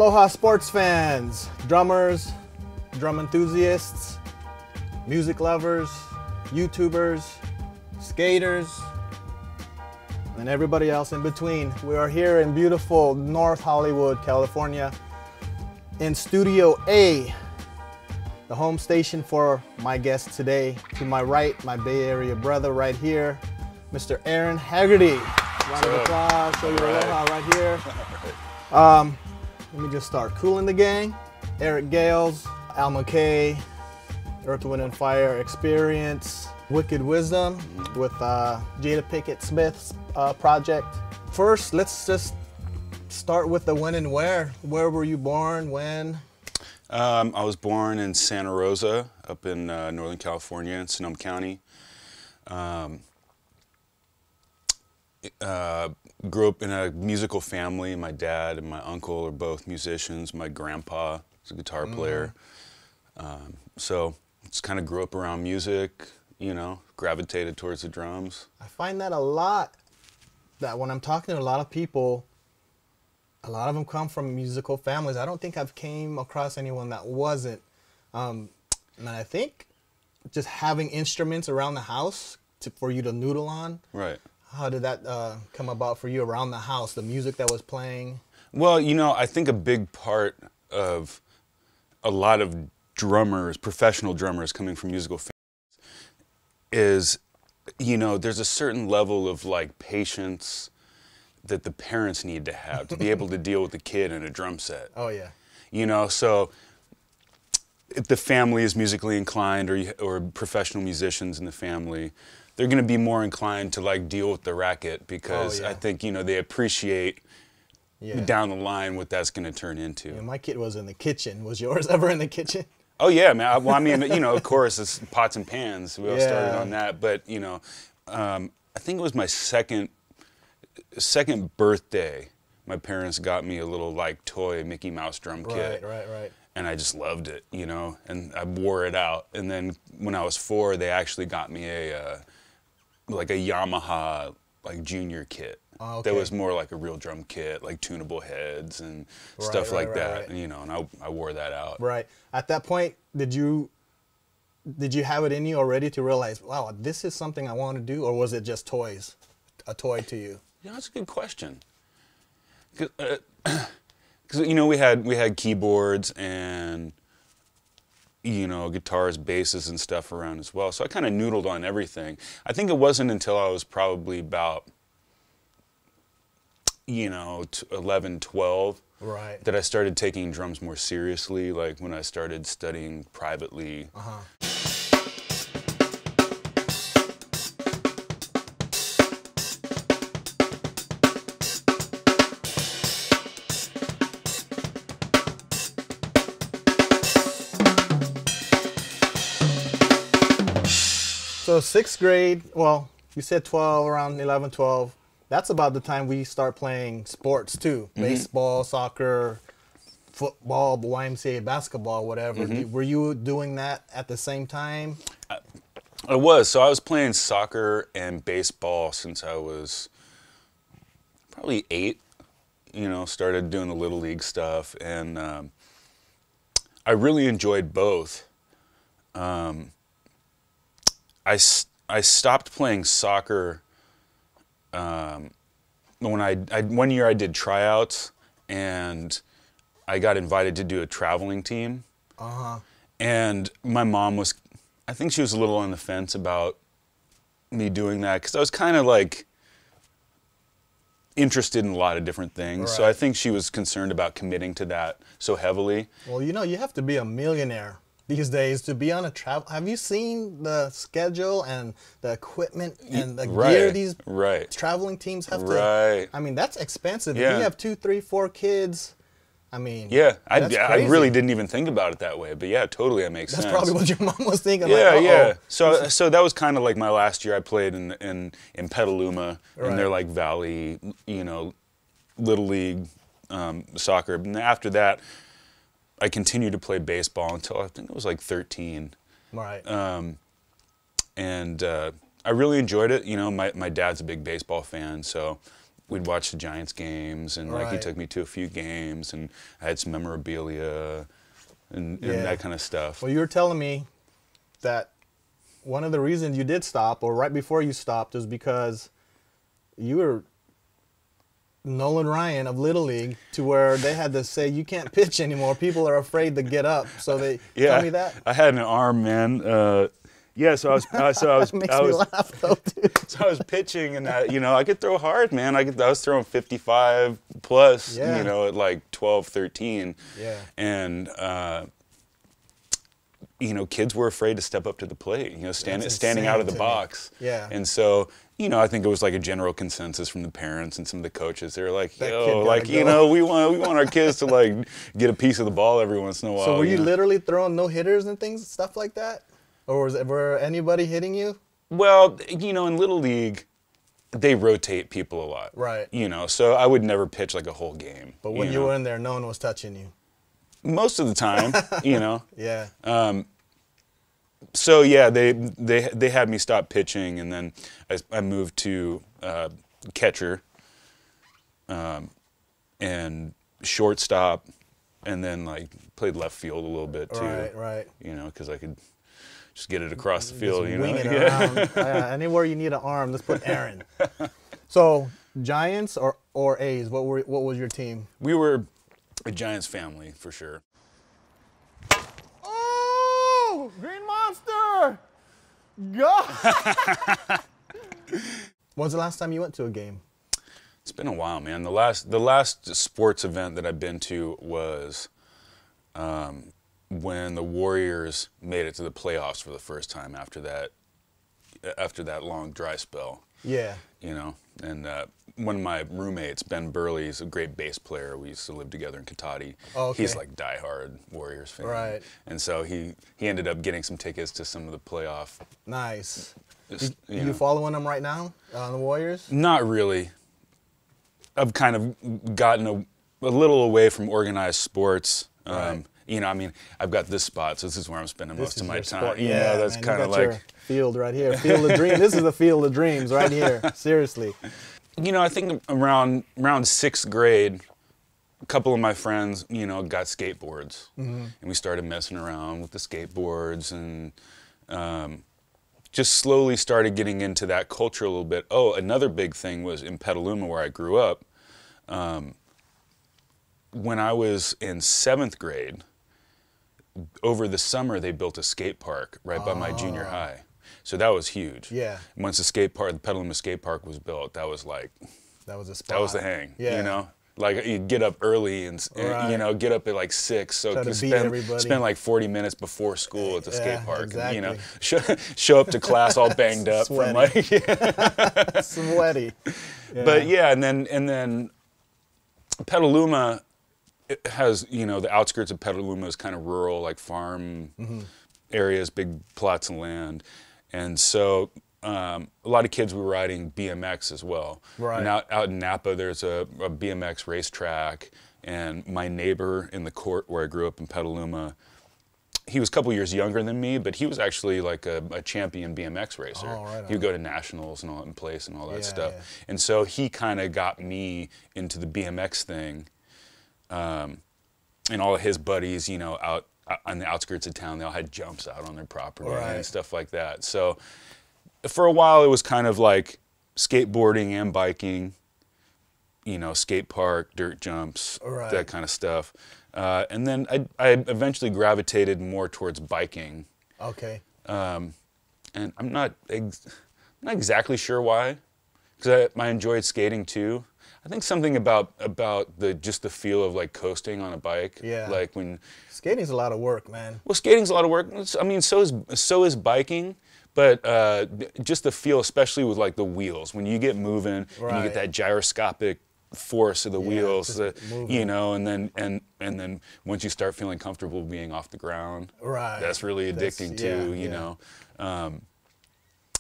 Aloha sports fans, drummers, drum enthusiasts, music lovers, YouTubers, skaters, and everybody else in between. We are here in beautiful North Hollywood, California, in Studio A, the home station for my guest today. To my right, my Bay Area brother right here, Mr. Aaron Haggerty. Round of applause, show your aloha right here. Let me just start. Kool and the Gang, Eric Gales, Al McKay, Earth, Wind and Fire Experience, Wicked Wisdom with Jada Pinkett Smith's project. First, let's just start with the when and where. Where were you born, when? I was born in Santa Rosa, up in Northern California, in Sonoma County. Grew up in a musical family. My dad and my uncle are both musicians. My grandpa is a guitar player. So just kind of grew up around music, you know, gravitated towards the drums. I find that a lot, that when I'm talking to a lot of people, a lot of them come from musical families. I don't think I've came across anyone that wasn't. And I think just having instruments around the house for you to noodle on. Right. How did that come about for you around the house, the music that was playing? Well, you know, I think a big part of a lot of drummers, professional drummers coming from musical families is, you know, there's a certain level of like patience that the parents need to have to be able to deal with the kid in a drum set. Oh, yeah. You know, so if the family is musically inclined or professional musicians in the family, they're going to be more inclined to like deal with the racket because I think, you know, they appreciate down the line what that's going to turn into. Yeah, my kid was in the kitchen. Was yours ever in the kitchen? Oh yeah, man. Well, I mean, you know, of course, it's pots and pans. We all started on that, but you know, I think it was my second birthday. My parents got me a little like toy Mickey Mouse drum kit. Right. And I just loved it, you know, and I wore it out. And then when I was 4, they actually got me like a Yamaha like junior kit. Oh, okay. That was more like a real drum kit, like tunable heads and stuff like that. And, you know, and I wore that out. Right. At that point, did you have it in you already to realize, wow, this is something I want to do, or was it just toys, a toy to you? Yeah, that's a good question. Because you know, we had keyboards and, you know, guitars, basses, and stuff around as well. So I kind of noodled on everything. I think it wasn't until I was probably about, you know, 11, 12, that I started taking drums more seriously, like when I started studying privately. So 6th grade, well, you said 12, around 11, 12. That's about the time we start playing sports too. Baseball, soccer, football, YMCA basketball, whatever. Were you doing that at the same time? I was. So I was playing soccer and baseball since I was probably 8. You know, started doing the Little League stuff. And I really enjoyed both. I stopped playing soccer when one year I did tryouts and I got invited to do a traveling team. And my mom was, I think she was a little on the fence about me doing that because I was kind of like interested in a lot of different things. So I think she was concerned about committing to that so heavily. Well, you know, you have to be a millionaire these days to be on a travel. Have you seen the schedule and the equipment and the gear these traveling teams have to? I mean, that's expensive. If you have 2, 3, 4 kids, I mean, I really didn't even think about it that way, but yeah, totally, that makes sense. That's probably what your mom was thinking. So that was kind of like my last year. I played in Petaluma, in their like Valley, you know, Little League soccer. And after that, I continued to play baseball until I think it was like 13. And I really enjoyed it. You know, my dad's a big baseball fan, so we'd watch the Giants games, and like he took me to a few games, and I had some memorabilia and that kind of stuff. Well, you were telling me that one of the reasons you did stop, or right before you stopped, is because you were Nolan Ryan of Little League, to where they had to say you can't pitch anymore. People are afraid to get up. So they tell me that. I had an arm, man. Yeah, so I was makes me laugh though, too. So I was pitching, and I could throw hard, man. I was throwing 55 plus, at like 12, 13. Yeah. And kids were afraid to step up to the plate, standing out of the box. Yeah. And so, I think it was like a general consensus from the parents and some of the coaches. They were like, we want our kids to like get a piece of the ball every once in a while. So were you literally throwing no-hitters and things, stuff like that? Or were anybody hitting you? Well, in Little League, they rotate people a lot. Right. So I would never pitch like a whole game. But when you were in there, no one was touching you. Most of the time, Yeah. So yeah, they had me stop pitching, and then I moved to catcher, and shortstop, and then like played left field a little bit too. Right. Because I could just get it across the field. Just wing it around. Anywhere you need an arm, let's put Aaron. So Giants or A's? What was your team? We were a Giants family for sure. Oh, Green Monster! God. When's the last time you went to a game? It's been a while, man. The last sports event that I've been to was when the Warriors made it to the playoffs for the first time after that long dry spell. Yeah. And one of my roommates, Ben Burley, is a great bass player. We used to live together in Katati. Oh, okay. He's like diehard Warriors fan. Right. And so he ended up getting some tickets to some of the playoff. Nice. You following them right now, the Warriors? Not really. I've kind of gotten a little away from organized sports. Right. I've got this spot, so this is where I'm spending most of my time. Yeah, that's kind of like your field right here. Field of dreams. This is the field of dreams right here. Seriously. I think around 6th grade, a couple of my friends, got skateboards, and we started messing around with the skateboards, and just slowly started getting into that culture a little bit. Oh, another big thing was in Petaluma, where I grew up. When I was in 7th grade, over the summer they built a skate park right by my junior high. So that was huge. Yeah. Once the Petaluma skate park was built, that was a spot. That was the hang. Yeah. Like you'd get up early and get up at like 6, so you spend like 40 minutes before school at the skate park. Exactly. And, show up to class all banged up from like sweaty. Yeah. But yeah, and then Petaluma, it has, the outskirts of Petaluma is kind of rural, like farm areas, big plots of land. And so a lot of kids were riding BMX as well. Right. And out in Napa, there's a BMX racetrack. And my neighbor in the court where I grew up in Petaluma, he was a couple years younger than me, but he was actually like a champion BMX racer. Oh, right on. He would go to nationals and all in place and all that stuff. Yeah. And so he kind of got me into the BMX thing. And all of his buddies, out on the outskirts of town, they all had jumps out on their property and stuff like that. So for a while, it was kind of like skateboarding and biking, skate park, dirt jumps, that kind of stuff. And then I eventually gravitated more towards biking. Okay. And I'm not exactly sure why, because I enjoyed skating too. I think something about just the feel of like coasting on a bike. Yeah. Like when skating's a lot of work, man. Well, skating's a lot of work. So is biking, but just the feel, especially with like the wheels, when you get moving and you get that gyroscopic force of the wheels, and then once you start feeling comfortable being off the ground, that's really addicting too, you know.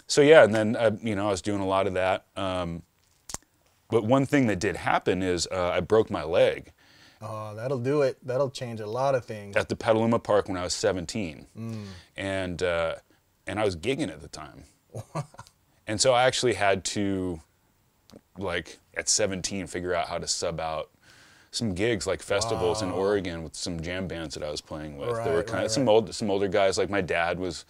So yeah, and then I was doing a lot of that. But one thing that did happen is I broke my leg. Oh, that'll do it. That'll change a lot of things. At the Petaluma Park when I was 17, and I was gigging at the time, and so I actually had to like at 17 figure out how to sub out some gigs like festivals in Oregon with some jam bands that I was playing with. There were kind of some older guys, like my dad was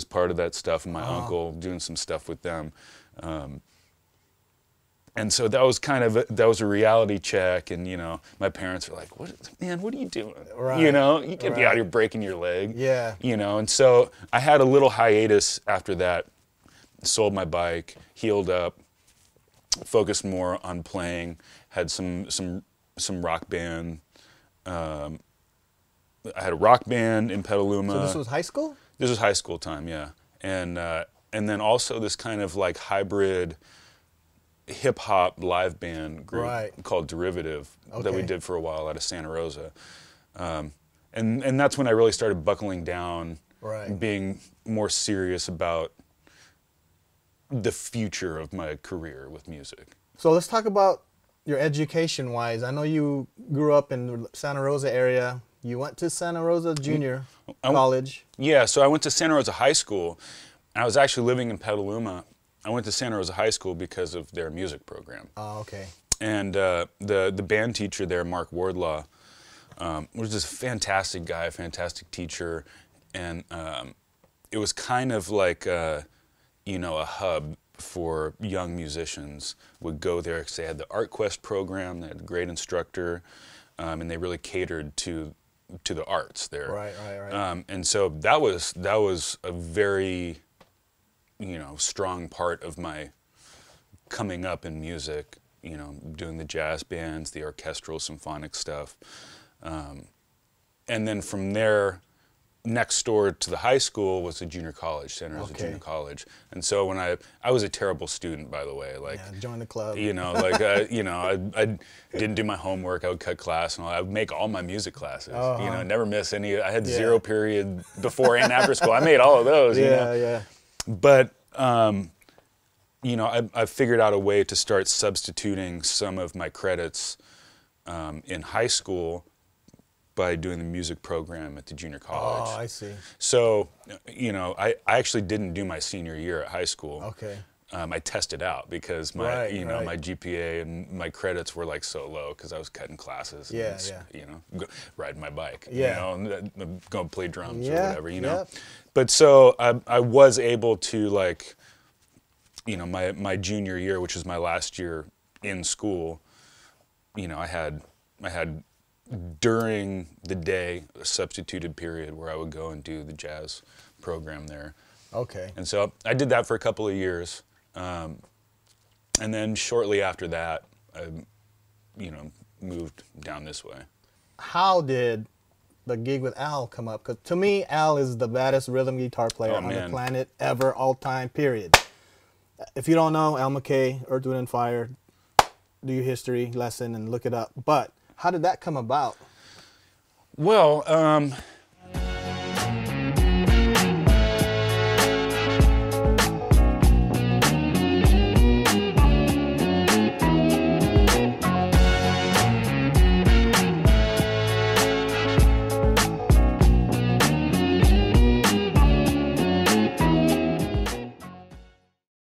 part of that stuff, and my uncle doing some stuff with them. And so that was kind of that was a reality check, and you know, my parents were like, "What, man? What are you doing? You know, you can't be out here breaking your leg." Yeah. You know, and so I had a little hiatus after that. Sold my bike, healed up, focused more on playing. Had some rock band. I had a rock band in Petaluma. So this was high school? This was high school time, yeah. And then also this kind of like hybrid hip hop live band group called Derivative that we did for a while out of Santa Rosa. And that's when I really started buckling down, being more serious about the future of my career with music. So let's talk about your education-wise. I know you grew up in the Santa Rosa area. You went to Santa Rosa Junior College. Yeah, so I went to Santa Rosa High School. I was actually living in Petaluma. I went to Santa Rosa High School because of their music program. Oh, okay. And the band teacher there, Mark Wardlaw, was just a fantastic guy, fantastic teacher. And it was kind of like, you know, a hub for young musicians. Would go there because they had the Art Quest program, they had a great instructor, and they really catered to the arts there. Right. And so that was a very, you know, strong part of my coming up in music, you know, doing the jazz bands, the orchestral symphonic stuff. And then from there, next door to the high school was a junior college, Santa Rosa Junior College. And so when I was a terrible student, by the way. Like, yeah, join the club. You know, like, you know, I didn't do my homework. I would cut class, and I would make all my music classes. You know, never miss any. I had zero period before and after school. I made all of those. You know? But, you know, I figured out a way to start substituting some of my credits in high school by doing the music program at the junior college. Oh, I see. So, you know, I actually didn't do my senior year at high school. Okay. I tested out because my, you know, my GPA and my credits were like so low because I was cutting classes. And, you know, riding my bike. You know, and go play drums or whatever. You know. But so I was able to, like, you know, my junior year, which was my last year in school. You know, I had during the day a substituted period where I would go and do the jazz program there. Okay. And so I did that for a couple of years. And then shortly after that, I, you know, moved down this way. How did the gig with Al come up? Because to me, Al is the baddest rhythm guitar player on the planet ever, all time, period. If you don't know, Al McKay, Earth, Wind & Fire, do your history lesson and look it up. But how did that come about? Well,